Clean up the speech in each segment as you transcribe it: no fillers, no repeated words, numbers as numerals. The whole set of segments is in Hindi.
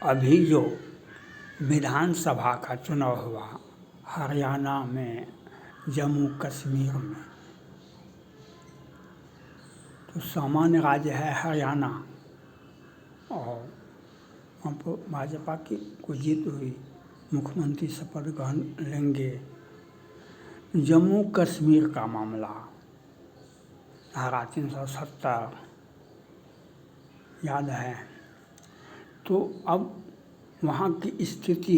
अभी जो विधानसभा का चुनाव हुआ हरियाणा में, जम्मू कश्मीर में, तो सामान्य राज्य है हरियाणा और वहाँ पर भाजपा की को जीत हुई, मुख्यमंत्री शपथ ग्रहण लेंगे। जम्मू कश्मीर का मामला धारा 370 याद है। तो अब वहाँ की स्थिति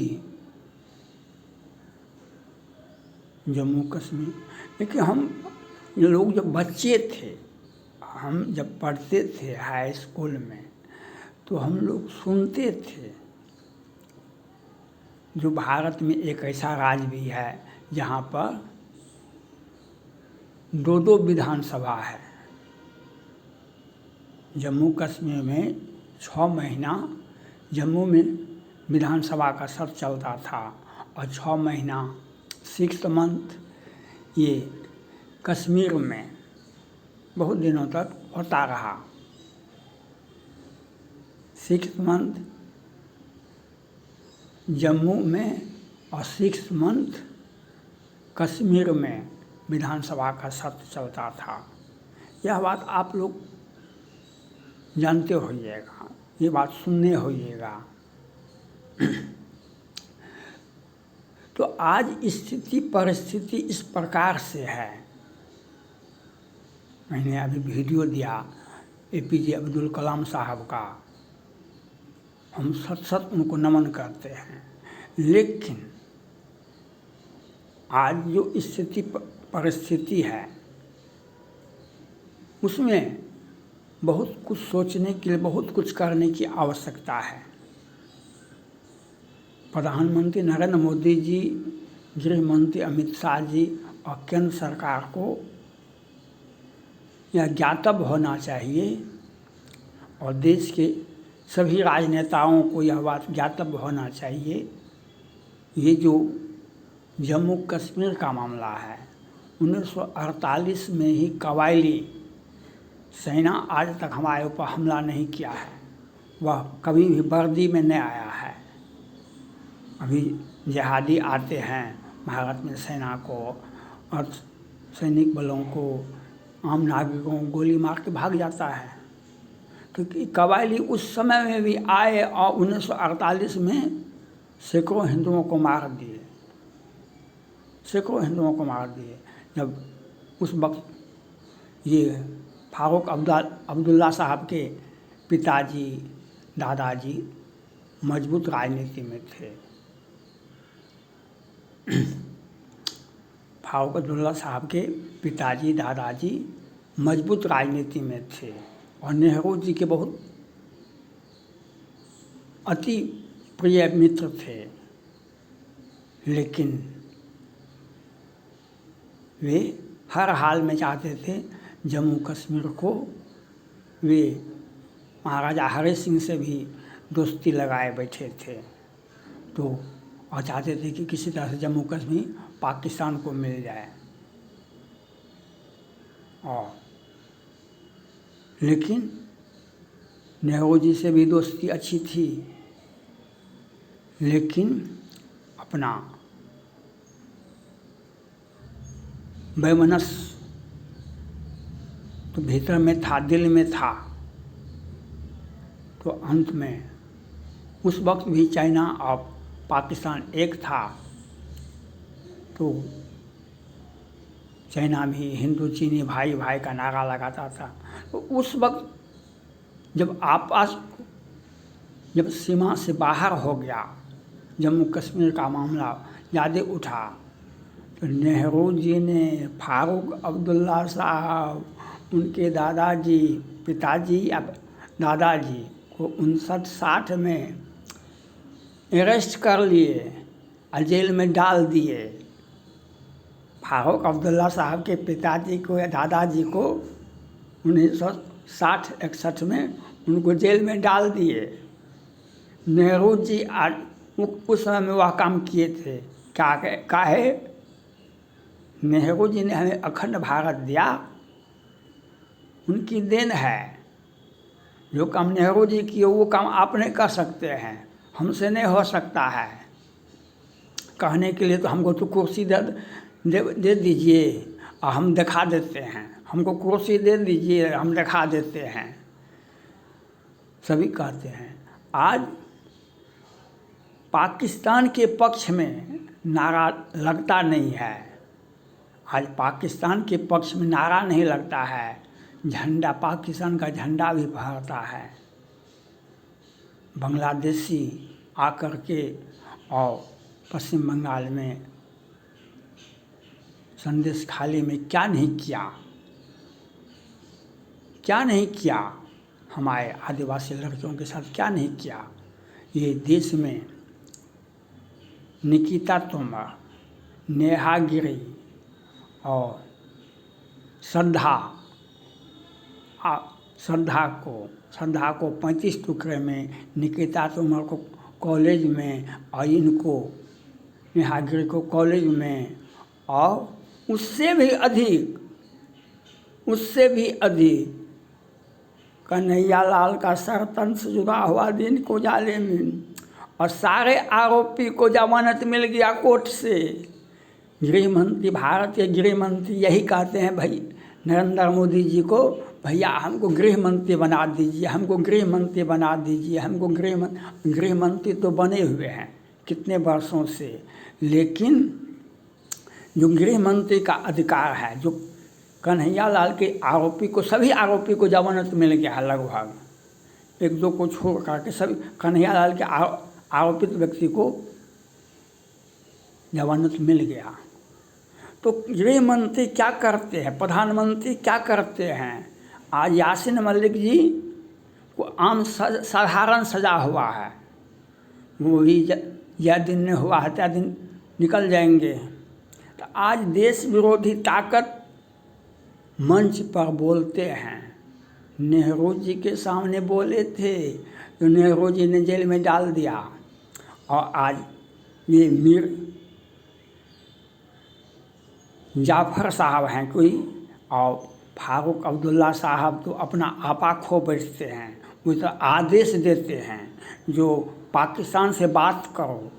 जम्मू कश्मीर, देखिए हम लोग जब बच्चे थे, हम जब पढ़ते थे हाई स्कूल में, तो हम लोग सुनते थे जो भारत में एक ऐसा राज्य भी है जहाँ पर 2 विधानसभा है। जम्मू कश्मीर में 6 महीना जम्मू में विधानसभा का सत्र चलता था और 6 महीना 6 मंथ ये कश्मीर में बहुत दिनों तक होता रहा। 6 मंथ जम्मू में और 6 मंथ कश्मीर में विधानसभा का सत्र चलता था। यह बात आप लोग जानते होइएगा, ये बात सुनने होइएगा। तो आज स्थिति परिस्थिति इस प्रकार से है। मैंने अभी वीडियो दिया APJ अब्दुल कलाम साहब का, हम सत उनको नमन करते हैं। लेकिन आज जो स्थिति परिस्थिति है उसमें बहुत कुछ सोचने के लिए, बहुत कुछ करने की आवश्यकता है। प्रधानमंत्री नरेंद्र मोदी जी, गृह मंत्री अमित शाह जी और केंद्र सरकार को यह ज्ञातव्य होना चाहिए और देश के सभी राजनेताओं को यह बात ज्ञातव्य होना चाहिए, ये जो जम्मू कश्मीर का मामला है 1948 में ही कबायली सेना आज तक हमारे ऊपर हमला नहीं किया है, वह कभी भी वर्दी में नहीं आया है। अभी जिहादी आते हैं भारत में, सेना को और सैनिक बलों को, आम नागरिकों को गोली मार के भाग जाता है। क्योंकि कबायली उस समय में भी आए और 1948 में सैकड़ों हिंदुओं को मार दिए, सैकड़ों हिंदुओं को मार दिए। जब उस वक्त ये फारूक अब्दुल्ला साहब के पिताजी दादाजी मजबूत राजनीति में थे। फारूक अब्दुल्ला साहब के पिताजी दादाजी मजबूत राजनीति में थे और नेहरू जी के बहुत अति प्रिय मित्र थे। लेकिन वे हर हाल में चाहते थे जम्मू कश्मीर को, वे महाराजा हरि सिंह से भी दोस्ती लगाए बैठे थे, तो और चाहते थे कि किसी तरह से जम्मू कश्मीर पाकिस्तान को मिल जाए। और लेकिन नेहरू जी से भी दोस्ती अच्छी थी, लेकिन अपना वैमनस्य तो भीतर में था, दिल में था। तो अंत में उस वक्त भी चाइना और पाकिस्तान एक था, तो चाइना भी हिंदू चीनी भाई भाई का नारा लगाता था। तो उस वक्त जब सीमा से बाहर हो गया, जम्मू कश्मीर का मामला ज़्यादा उठा, तो नेहरू जी ने फारूक अब्दुल्ला साहब, उनके दादाजी, पिताजी या दादाजी को 59-60 में अरेस्ट कर लिए और जेल में डाल दिए। फारूक अब्दुल्ला साहब के पिताजी को या दादाजी को 1960-61 में उनको जेल में डाल दिए। नेहरू जी उस समय में वह काम किए थे। काहे नेहरू जी ने हमें अखंड भारत दिया, उनकी देन है। जो काम नेहरू जी किए वो काम आप नहीं कर सकते हैं। हमसे नहीं हो सकता है। कहने के लिए तो हमको तो कुर्सी दे दीजिए और हम दिखा देते हैं, हमको कुर्सी दे दीजिए हम दिखा देते हैं, सभी कहते हैं। आज पाकिस्तान के पक्ष में नारा लगता नहीं है, आज पाकिस्तान के पक्ष में नारा नहीं लगता है, झंडा पाकिस्तान का झंडा भी फहरता है। बांग्लादेशी आकर के और पश्चिम बंगाल में संदेश खाली में क्या नहीं किया, क्या नहीं किया, हमारे आदिवासी लड़कियों के साथ क्या नहीं किया। ये देश में निकिता तोमर, नेहा गिरी और श्रद्धा को 35 टुकड़े में, निकिता तोमर को कॉलेज में और इनको नेहा गिरी को कॉलेज में, और उससे भी अधिक कन्हैयालाल का सरतन से जुड़ा हुआ दिन को जाले में, और सारे आरोपी को जमानत मिल गया कोर्ट से। गृह मंत्री, भारत के गृह मंत्री यही कहते हैं भाई नरेंद्र मोदी जी को, भैया हमको गृह मंत्री बना दीजिए, हमको गृह मंत्री बना दीजिए, हमको गृह मंत्री तो बने हुए हैं कितने वर्षों से, लेकिन जो गृह मंत्री का अधिकार है, जो कन्हैयालाल के आरोपी को, सभी आरोपी को जमानत मिल गया है लगभग, एक दो को छोड़ करके सभी कन्हैयालाल के आरोपित व्यक्ति को जमानत मिल गया। तो गृह मंत्री क्या करते हैं, प्रधानमंत्री क्या करते हैं? आज यासीन मलिक जी को आम साधारण सजा हुआ है, वो भी यह दिन नहीं हुआ है त्या दिन निकल जाएंगे। तो आज देश विरोधी ताकत मंच पर बोलते हैं। नेहरू जी के सामने बोले थे तो नेहरू जी ने जेल में डाल दिया, और आज ये मीर जाफ़र साहब हैं कोई, और फारूक अब्दुल्ला साहब तो अपना आपा खो बैठते हैं, वो तो आदेश देते हैं जो पाकिस्तान से बात करो।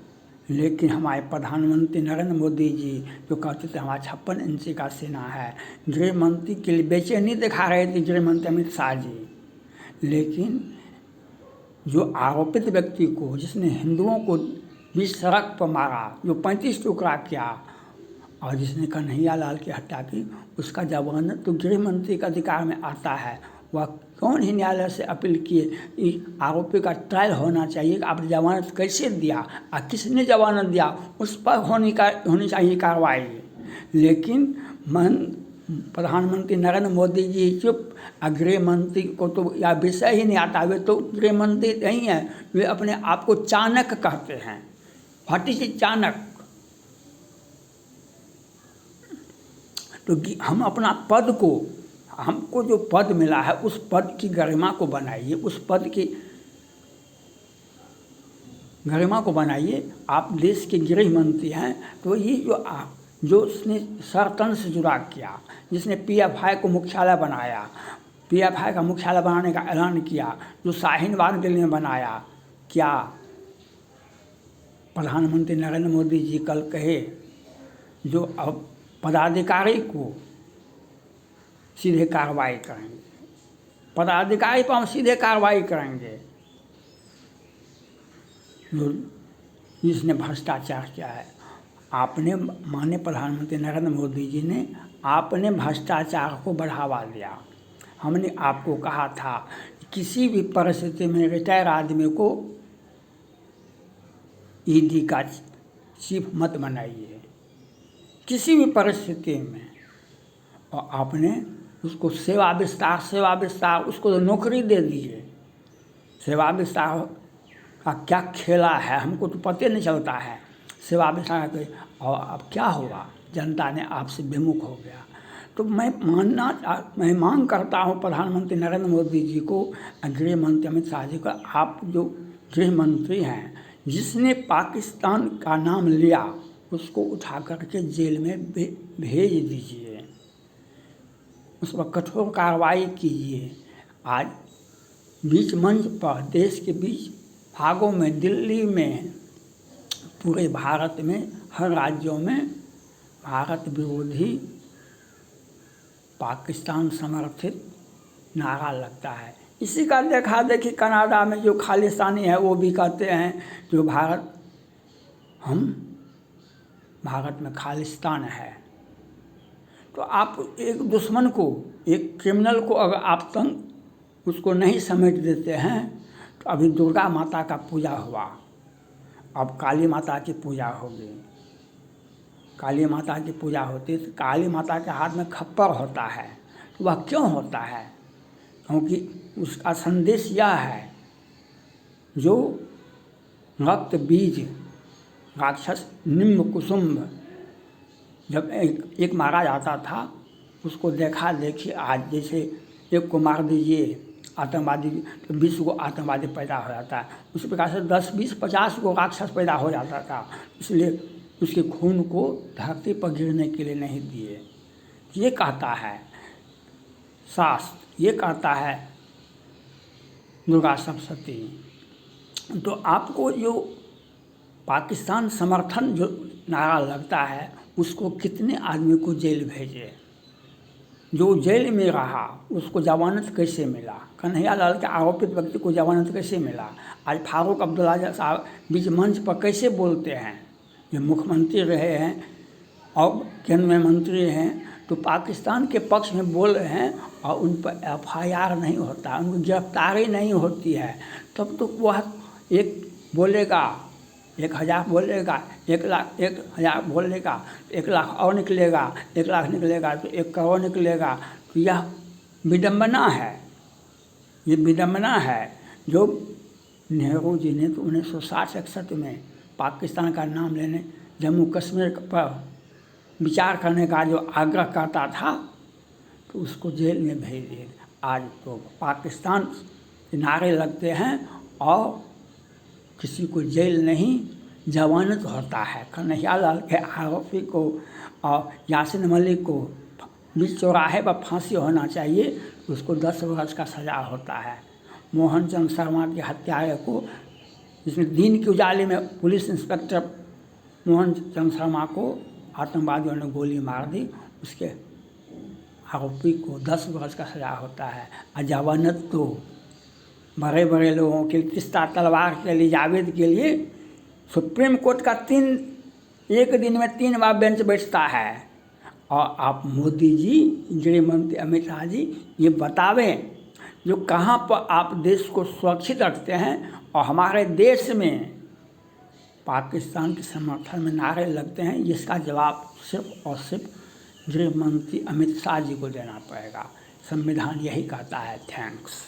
लेकिन हमारे प्रधानमंत्री नरेंद्र मोदी जी जो कहते थे हमारा 56 इंची का सेना है, गृह मंत्री के लिए बेचैनी दिखा रहे थे गृह मंत्री अमित शाह जी। लेकिन जो आरोपित व्यक्ति को, जिसने हिंदुओं को बीच सड़क पर मारा, जो 35 टुकड़ा किया, और जिसने कन्हैयालाल की हत्या की, उसका जमानत तो गृह मंत्री के अधिकार में आता है। वह कौन ही न्यायालय से अपील किए, आरोपी का ट्रायल होना चाहिए कि आपने जमानत कैसे दिया और किसने जमानत दिया, उस पर होनी चाहिए कार्रवाई। लेकिन प्रधानमंत्री नरेंद्र मोदी जी चुप, गृह मंत्री को तो यह विषय ही नहीं आता, वे तो गृह मंत्री नहीं है, वे अपने आप को चाणक्य कहते हैं, भट्टी चाणक्य। तो हम अपना पद को, हमको जो पद मिला है उस पद की गरिमा को बनाइए, उस पद की गरिमा को बनाइए। आप देश के गृह मंत्री हैं, तो ये जो उसने सरतन से जुड़ा किया, जिसने PFI को मुख्यालय बनाया, PFI का मुख्यालय बनाने का ऐलान किया, जो शाहीन बाग दिल्ली में बनाया, क्या प्रधानमंत्री नरेंद्र मोदी जी कल कहे जो अब पदाधिकारी को सीधे कार्रवाई करेंगे, पदाधिकारी पर हम सीधे कार्रवाई करेंगे, जो जिसने भ्रष्टाचार किया है। आपने, माननीय प्रधानमंत्री नरेंद्र मोदी जी ने, आपने भ्रष्टाचार को बढ़ावा दिया। हमने आपको कहा था किसी भी परिस्थिति में रिटायर आदमी को ED का चीफ मत बनाइए, किसी भी परिस्थिति में। और आपने उसको सेवा विस्तार उसको तो नौकरी दे दीजिए। सेवा विस्तार का क्या खेला है हमको तो पता नहीं चलता है, सेवा विस्तार के, और अब क्या हुआ, जनता ने आपसे विमुख हो गया। तो मैं मांग करता हूँ प्रधानमंत्री नरेंद्र मोदी जी को, गृह मंत्री अमित शाह जी को, आप जो गृह मंत्री हैं, जिसने पाकिस्तान का नाम लिया उसको उठा करके जेल में भेज दीजिए, उस पर कठोर कार्रवाई कीजिए। आज बीच मंच पर, देश के बीच भागों में, दिल्ली में, पूरे भारत में, हर राज्यों में भारत विरोधी, पाकिस्तान समर्थित नारा लगता है। इसी का देखा देखी कनाडा में जो खालिस्तानी है वो भी कहते हैं जो भारत में खालिस्तान है। तो आप एक दुश्मन को, एक क्रिमिनल को अगर आप तंग उसको नहीं समेट देते हैं, तो अभी दुर्गा माता का पूजा हुआ, अब काली माता की पूजा होगी। काली माता की पूजा होती है तो काली माता के हाथ में खप्पर होता है। तो वह क्यों होता है? क्योंकि उसका संदेश यह है, जो रक्त बीज राक्षस निम्ब कुसुम्ब जब एक मारा जाता था, उसको देखा देखी आज जैसे एक को मार दीजिए आतंकवादी तो 20 को आतंकवादी पैदा हो जाता है, उसी प्रकार से 10, 20, 50 को राक्षस पैदा हो जाता था। इसलिए उसके खून को धरती पर गिरने के लिए नहीं दिए। ये कहता है शास्त्र, ये कहता है दुर्गा सप्तशती। तो आपको जो पाकिस्तान समर्थन जो नारा लगता है, उसको कितने आदमी को जेल भेजे? जो जेल में रहा उसको जमानत कैसे मिला? कन्हैया लाल के आरोपित व्यक्ति को जमानत कैसे मिला? आज फारूक अब्दुल्ला साहब बीच मंच पर कैसे बोलते हैं? ये मुख्यमंत्री रहे हैं और केंद्र में मंत्री हैं, तो पाकिस्तान के पक्ष में बोल रहे हैं और उन पर FIR नहीं होता, उनको गिरफ्तारी नहीं होती है। तब तो वह एक बोलेगा 1000 बोलेगा, 1 लाख 1000 बोलेगा, 1 लाख और निकलेगा, 1 लाख निकलेगा तो 1 करोड़ निकलेगा। तो यह विडंबना है, ये विडंबना है। जो नेहरू जी ने तो 1960-61 में पाकिस्तान का नाम लेने, जम्मू कश्मीर पर विचार करने का जो आग्रह करता था, तो उसको जेल में भेज दिए। आज तो पाकिस्तान के नारे लगते हैं और किसी को जेल नहीं, जमानत होता है। कन्हैया लाल के आरोपी को और यासीन मलिक को बीच चौराहे पर फांसी होना चाहिए, उसको 10 वर्ष का सज़ा होता है। मोहन चंद शर्मा के हत्यारे को, जिसमें दिन के उजाले में पुलिस इंस्पेक्टर मोहन चंद शर्मा को आतंकवादियों ने गोली मार दी, उसके आरोपी को 10 वर्ष का सज़ा होता है। और जमानत तो बड़े बड़े लोगों के लिए, तिस्ता तलवार के लिए, जावेद के लिए सुप्रीम कोर्ट का एक दिन में 3 बार बेंच बैठता है। और आप मोदी जी, गृह मंत्री अमित शाह जी, ये बतावें जो कहाँ पर आप देश को सुरक्षित रखते हैं और हमारे देश में पाकिस्तान के समर्थन में नारे लगते हैं, इसका जवाब सिर्फ और सिर्फ गृह मंत्री अमित शाह जी को देना पड़ेगा। संविधान यही कहता है। थैंक्स।